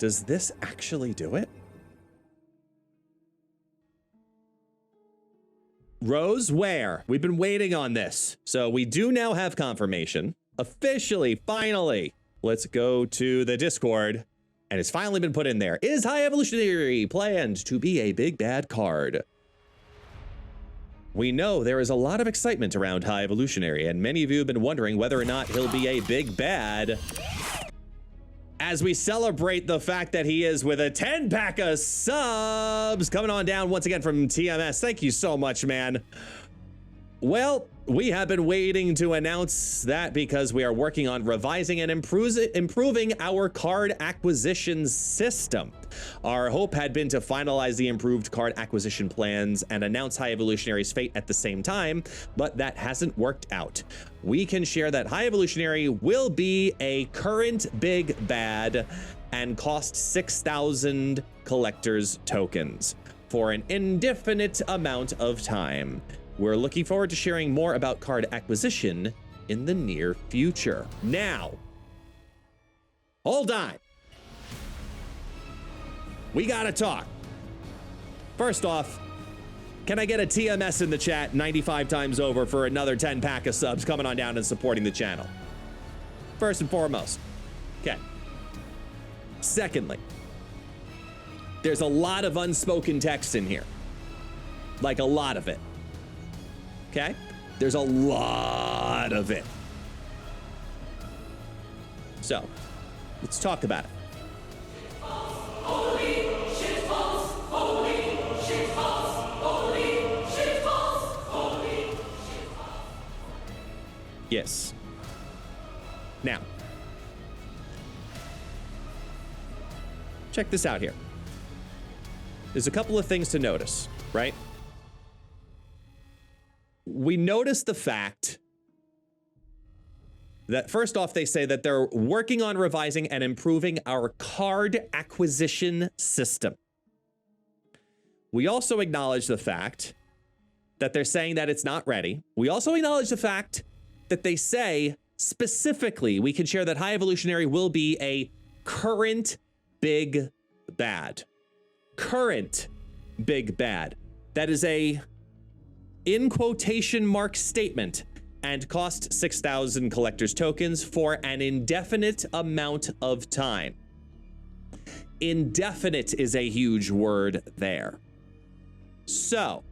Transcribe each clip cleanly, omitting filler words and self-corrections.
Does this actually do it? Rose, where? We've been waiting on this. So we do now have confirmation. Officially, finally. Let's go to the Discord. And it's finally been put in there. Is High Evolutionary planned to be a big bad card? We know there is a lot of excitement around High Evolutionary, and many of you have been wondering whether or not he'll be a big bad. As we celebrate the fact that he is with a 10-pack of subs coming on down once again from TMS. Thank you so much, man. Well, we have been waiting to announce that because we are working on revising and improving our card acquisition system. Our hope had been to finalize the improved card acquisition plans and announce High Evolutionary's fate at the same time, but that hasn't worked out. We can share that High Evolutionary will be a current big bad and cost 6,000 collector's tokens for an indefinite amount of time. We're looking forward to sharing more about card acquisition in the near future. Now, hold on. We gotta talk. First off, can I get a TMS in the chat 95 times over for another 10-pack of subs coming on down and supporting the channel? First and foremost. Okay. Secondly, there's a lot of unspoken text in here. Like a lot of it. Okay? There's a lot of it. So, let's talk about it. Holy shitballs! Holy shitballs! Holy shitballs! Holy shitballs! Yes. Now, check this out here. There's a couple of things to notice, right? We notice the fact that first off, they say that they're working on revising and improving our card acquisition system. We also acknowledge the fact that they're saying that it's not ready. We also acknowledge the fact that they say specifically, we can share that High Evolutionary will be a current big bad. Current big bad. That is a in quotation mark statement and cost 6,000 collector's tokens for an indefinite amount of time. Indefinite is a huge word there. So,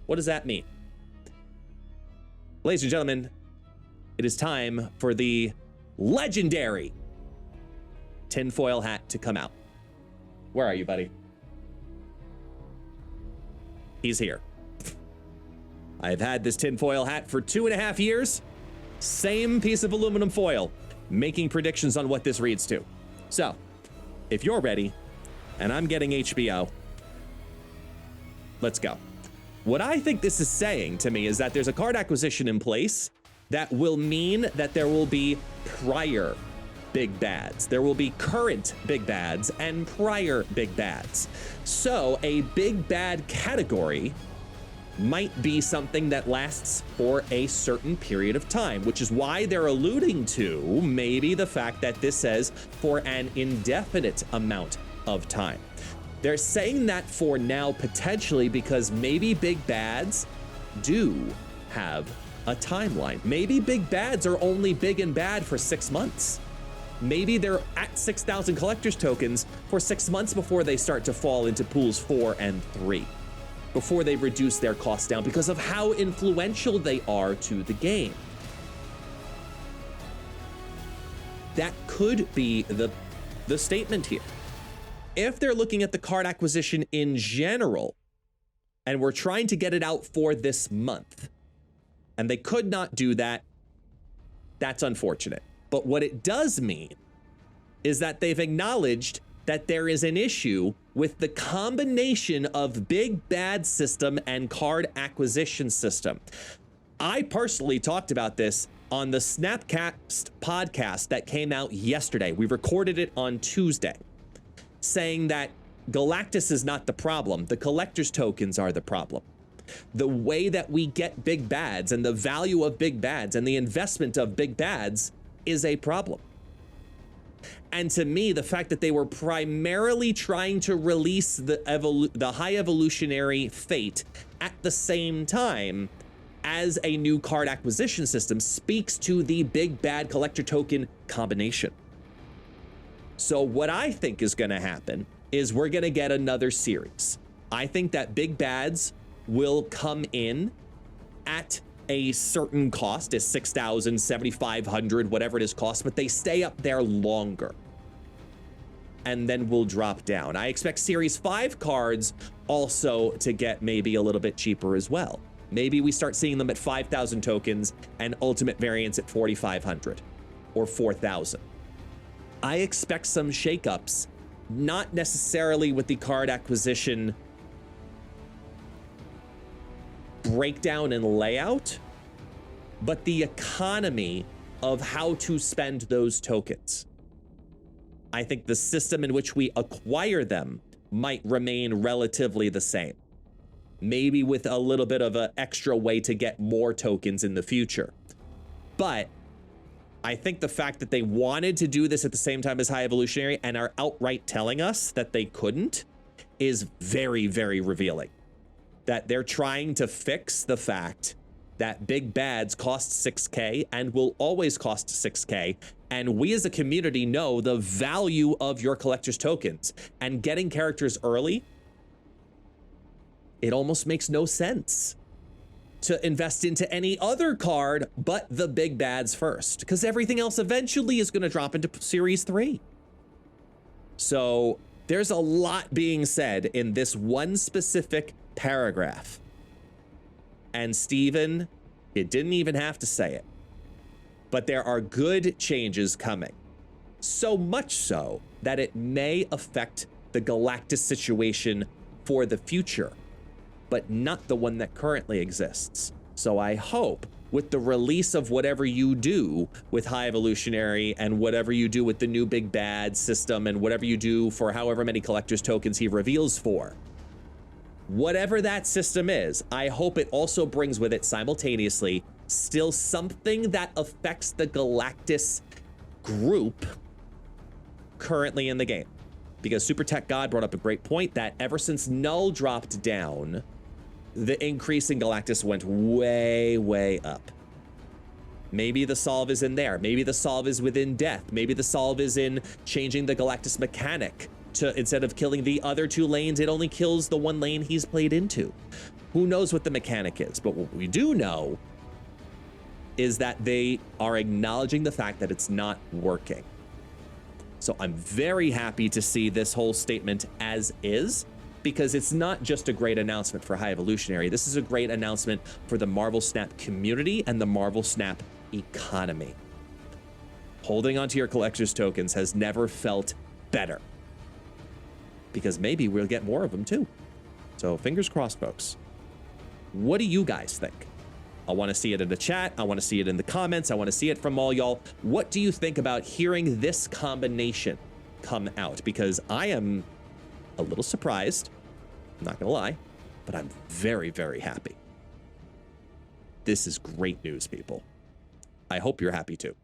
what does that mean? Ladies and gentlemen, it is time for the legendary tinfoil hat to come out. Where are you, buddy? He's here. I've had this tinfoil hat for 2.5 years. Same piece of aluminum foil, making predictions on what this reads to. So, if you're ready, and I'm getting HBO, let's go. What I think this is saying to me is that there's a card acquisition in place that will mean that there will be prior big bads. There will be current big bads and prior big bads. So, a big bad category might be something that lasts for a certain period of time, which is why they're alluding to maybe the fact that this says for an indefinite amount of time. They're saying that for now potentially because maybe big bads do have a timeline. Maybe big bads are only big and bad for 6 months. Maybe they're at 6,000 collector's tokens for 6 months before they start to fall into pools 4 and 3. Before they reduce their costs down because of how influential they are to the game. That could be the statement here. If they're looking at the card acquisition in general, and we're trying to get it out for this month, and they could not do that, that's unfortunate. But what it does mean is that they've acknowledged that there is an issue with the combination of big bad system and card acquisition system. I personally talked about this on the Snapcast podcast that came out yesterday. We recorded it on Tuesday, saying that Galactus is not the problem. The collector's tokens are the problem. The way that we get big bads and the value of big bads and the investment of big bads is a problem. And to me, the fact that they were primarily trying to release the High Evolutionary Fate at the same time as a new card acquisition system speaks to the big bad collector token combination. So what I think is going to happen is we're going to get another series. I think that big bads will come in at a certain cost, is 6,000, 7,500, whatever it is cost, but they stay up there longer. And then we'll drop down. I expect Series 5 cards also to get maybe a little bit cheaper as well. Maybe we start seeing them at 5,000 tokens and ultimate variants at 4,500 or 4,000. I expect some shakeups, not necessarily with the card acquisition breakdown and layout, but the economy of how to spend those tokens. I think the system in which we acquire them might remain relatively the same. Maybe with a little bit of an extra way to get more tokens in the future. But I think the fact that they wanted to do this at the same time as High Evolutionary and are outright telling us that they couldn't is very, very revealing. That they're trying to fix the fact that big bads cost 6K and will always cost 6K. And we as a community know the value of your collector's tokens, and getting characters early, it almost makes no sense to invest into any other card but the big bads first, because everything else eventually is going to drop into Series 3. So there's a lot being said in this one specific paragraph. And Steven, you didn't even have to say it. But there are good changes coming. So much so that it may affect the Galactus situation for the future, but not the one that currently exists. So I hope with the release of whatever you do with High Evolutionary and whatever you do with the new Big Bad system and whatever you do for however many collector's tokens he reveals for, whatever that system is, I hope it also brings with it simultaneously still something that affects the Galactus group currently in the game. Because Super Tech God brought up a great point that ever since Null dropped down, the increase in Galactus went way, way up. Maybe the solve is in there. Maybe the solve is within death. Maybe the solve is in changing the Galactus mechanic to, instead of killing the other two lanes, it only kills the one lane he's played into. Who knows what the mechanic is? But what we do know is that they are acknowledging the fact that it's not working. So I'm very happy to see this whole statement as is, because it's not just a great announcement for High Evolutionary. This is a great announcement for the Marvel Snap community and the Marvel Snap economy. Holding onto your collector's tokens has never felt better, because maybe we'll get more of them too. So fingers crossed, folks. What do you guys think? I want to see it in the chat. I want to see it in the comments. I want to see it from all y'all. What do you think about hearing this combination come out? Because I am a little surprised, I'm not gonna lie, but I'm very, very happy. This is great news, people. I hope you're happy too.